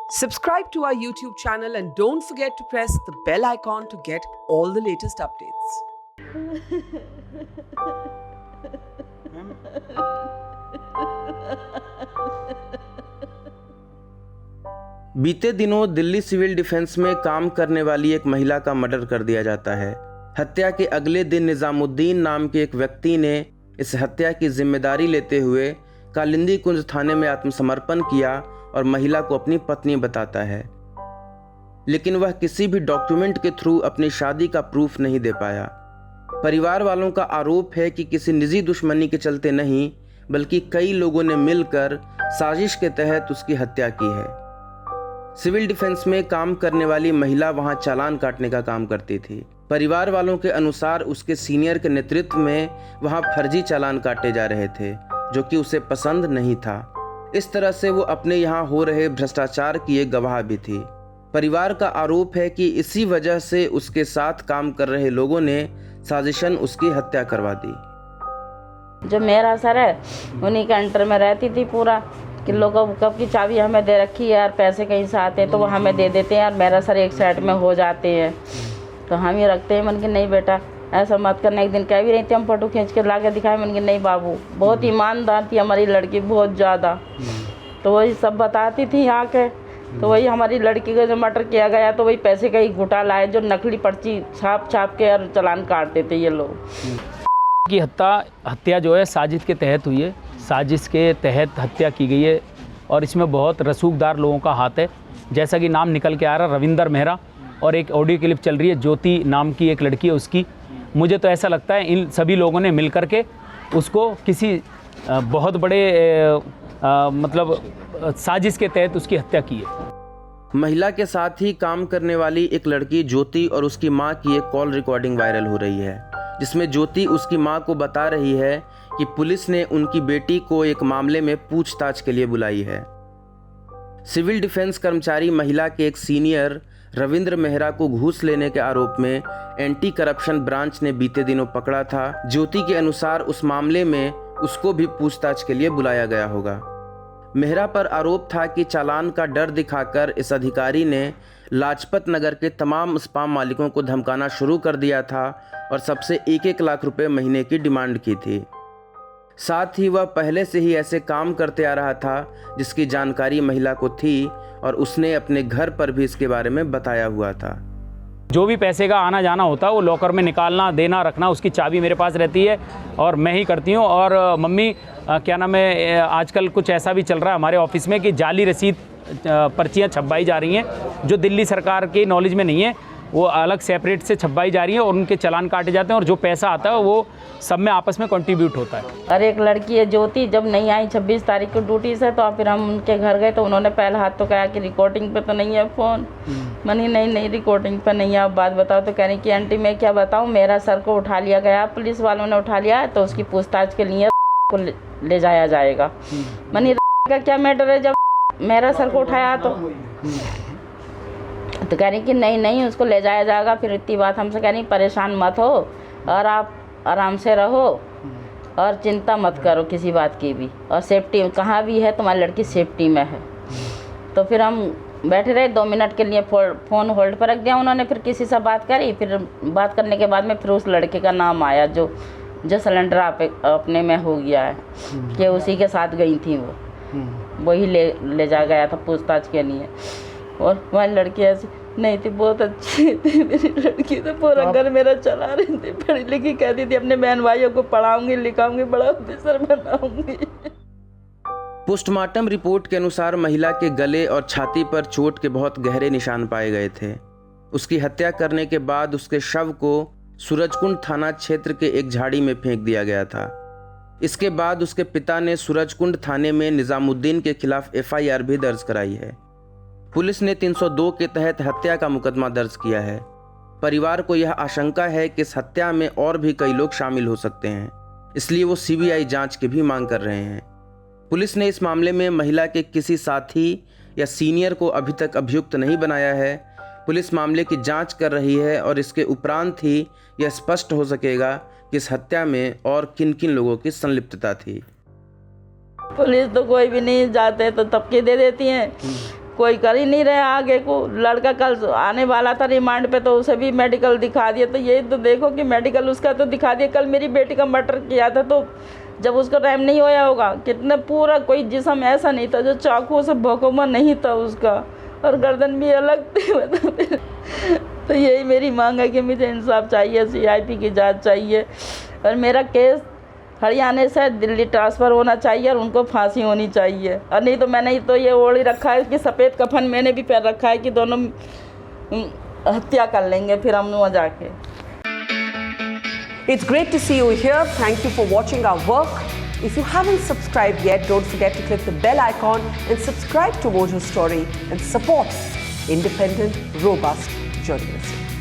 Subscribe to our YouTube channel and don't forget to press the bell icon to get all the latest updates. बीते दिनों Delhi civil defence में काम करने वाली एक महिला का मर्डर कर दिया जाता है। हत्या के अगले दिन निजामुद्दीन नाम के एक व्यक्ति ने इस हत्या की जिम्मेदारी लेते हुए कालिंदी कुंज थाने में आत्मसमर्पण किया और महिला को अपनी पत्नी बताता है, लेकिन वह किसी भी डॉक्यूमेंट के थ्रू अपनी शादी का प्रूफ नहीं दे पाया। परिवार वालों का आरोप है कि किसी निजी दुश्मनी के चलते नहीं, बल्कि कई लोगों ने मिलकर साजिश के तहत उसकी हत्या की है। सिविल डिफेंस में काम करने वाली महिला वहां चालान काटने का काम करती थी। परिवार वालों के अनुसार उसके सीनियर के नेतृत्व में वहां फर्जी चालान काटे जा रहे थे, जो कि उसे पसंद नहीं था। इस तरह से वो अपने यहाँ हो रहे भ्रष्टाचार की एक गवाह भी थी। परिवार का आरोप है कि इसी वजह से उसके साथ काम कर रहे लोगों ने साजिशन उसकी हत्या करवा दी। जो मेरा सर है उन्हीं के अंडर में रहती थी पूरा, कि लोगों कब की चाबी हमें दे रखी है यार, पैसे कहीं से आते हैं तो वो हमें दे देते हैं यार, मेरा सर एक साइड में हो जाते हैं तो हम ही रखते हैं। मन की नहीं बेटा ऐसा मत करना। एक दिन कह भी रही थी, हम फोटो खींच के ला के दिखाए। मन की नहीं बाबू, बहुत ईमानदार थी हमारी लड़की, बहुत ज़्यादा। तो वही सब बताती थी यहाँ के। तो वही हमारी लड़की का जो मर्डर किया गया तो वही पैसे का ही घोटाला है, जो नकली पर्ची छाप के और चालान काटते थे ये लोग। की हत्या जो है साजिश के तहत हुई है। साजिश के तहत हत्या की गई है और इसमें बहुत रसूखदार लोगों का हाथ है। जैसा कि नाम निकल के आ रहा, रविंदर मेहरा, और एक ऑडियो क्लिप चल रही है ज्योति नाम की एक लड़की है उसकी। मुझे तो ऐसा लगता है इन सभी लोगों ने मिल करके उसको किसी बहुत बड़े मतलब साजिश के तहत उसकी हत्या की है। महिला के साथ ही काम करने वाली एक लड़की ज्योति और उसकी मां की एक कॉल रिकॉर्डिंग वायरल हो रही है, जिसमें ज्योति उसकी मां को बता रही है कि पुलिस ने उनकी बेटी को एक मामले में पूछताछ के लिए बुलाई है। सिविल डिफेंस कर्मचारी महिला के एक सीनियर रविंद्र मेहरा को घूस लेने के आरोप में एंटी करप्शन ब्रांच ने बीते दिनों पकड़ा था। ज्योति के अनुसार उस मामले में उसको भी पूछताछ के लिए बुलाया गया होगा। मेहरा पर आरोप था कि चालान का डर दिखाकर इस अधिकारी ने लाजपत नगर के तमाम स्पाम मालिकों को धमकाना शुरू कर दिया था और सबसे 1-1 लाख रुपए महीने की डिमांड की थी। साथ ही वह पहले से ही ऐसे काम करते आ रहा था जिसकी जानकारी महिला को थी और उसने अपने घर पर भी इसके बारे में बताया हुआ था। जो भी पैसे का आना जाना होता है वो लॉकर में निकालना, देना, रखना, उसकी चाबी मेरे पास रहती है और मैं ही करती हूँ। और मम्मी क्या नाम है, आजकल कुछ ऐसा भी चल रहा है हमारे ऑफिस में कि जाली रसीद पर्चियाँ छपवाई जा रही हैं, जो दिल्ली सरकार के नॉलेज में नहीं है, वो अलग सेपरेट से छपवाई जा रही है और उनके चालान काटे जाते हैं और जो पैसा आता है वो सब में आपस में कंट्रीब्यूट होता है। और एक लड़की है ज्योति, जब नहीं आई 26 तारीख को ड्यूटी से, तो फिर हम उनके घर गए तो उन्होंने पहला हाथ तो कहा कि रिकॉर्डिंग पे तो नहीं है फ़ोन। मनी नहीं रिकॉर्डिंग पे नहीं है, आप बात बताओ। तो कह रही कि आंटी मैं क्या बताऊँ, मेरा सर को उठा लिया गया, पुलिस वालों ने उठा लिया है तो उसकी पूछताछ के लिए को ले जाया जाएगा। मनी का क्या मैटर है, जब मेरा सर को उठाया तो कह रही कि नहीं उसको ले जाया जाएगा। फिर इतनी बात हमसे कह रही परेशान मत हो और आप आराम से रहो और चिंता मत करो किसी बात की भी, और सेफ्टी कहाँ भी है तुम्हारी लड़की सेफ्टी में है। तो फिर हम बैठे रहे 2 मिनट के लिए, फ़ोन होल्ड पर रख दिया उन्होंने। फिर किसी से बात करी, फिर बात करने के बाद में फिर उस लड़के का नाम आया जो सिलेंडर अपने में हो गया है कि उसी के साथ गई थी वो, वही ले जा गया था पूछताछ के लिए। और हमारी लड़की ऐसी नहीं थी, बहुत अच्छी थी मेरी लड़की, तो पूरा घर मेरा चला रही थी, पढ़ी लिखी, कहती थी अपने बहन भाइयों को पढ़ाऊंगी लिखाऊंगी, बड़ा ऑफिसर बनाऊंगी। पोस्टमार्टम रिपोर्ट के अनुसार महिला के गले और छाती पर चोट के बहुत गहरे निशान पाए गए थे। उसकी हत्या करने के बाद उसके शव को सूरजकुंड थाना क्षेत्र के एक झाड़ी में फेंक दिया गया था। इसके बाद उसके पिता ने सूरजकुंड थाने में निजामुद्दीन के खिलाफ FIR भी दर्ज कराई है। पुलिस ने 302 के तहत हत्या का मुकदमा दर्ज किया है। परिवार को यह आशंका है कि इस हत्या में और भी कई लोग शामिल हो सकते हैं, इसलिए वो CBI जांच की भी मांग कर रहे हैं। पुलिस ने इस मामले में महिला के किसी साथी या सीनियर को अभी तक अभियुक्त नहीं बनाया है। पुलिस मामले की जांच कर रही है और इसके उपरांत ही यह स्पष्ट हो सकेगा कि इस हत्या में और किन किन लोगों की संलिप्तता थी। पुलिस तो कोई भी नहीं जाते तो तबके दे देती हैं, कोई कर ही नहीं रहे आगे को। लड़का कल आने वाला था रिमांड पे, तो उसे भी मेडिकल दिखा दिया। तो ये तो देखो कि मेडिकल उसका तो दिखा दिया। कल मेरी बेटी का मर्डर किया था, तो जब उसका टाइम नहीं होया होगा, कितने पूरा कोई जिस्म ऐसा नहीं था जो चाकू से भोंकमा नहीं था उसका, और गर्दन भी अलग थी। तो यही मेरी मांग है कि मुझे इंसाफ चाहिए, CIP की जांच चाहिए, और मेरा केस हरियाणा से दिल्ली ट्रांसफ़र होना चाहिए और उनको फांसी होनी चाहिए। और नहीं तो मैंने तो ये ओढ़ ही रखा है कि सफ़ेद कफन मैंने भी पहन रखा है कि दोनों हत्या कर लेंगे फिर हम वहाँ जाके। It's great to see you here. Thank you for watching our work. If you haven't subscribed yet, don't forget to click the bell icon and subscribe to Mojo Story and support independent, robust journalism.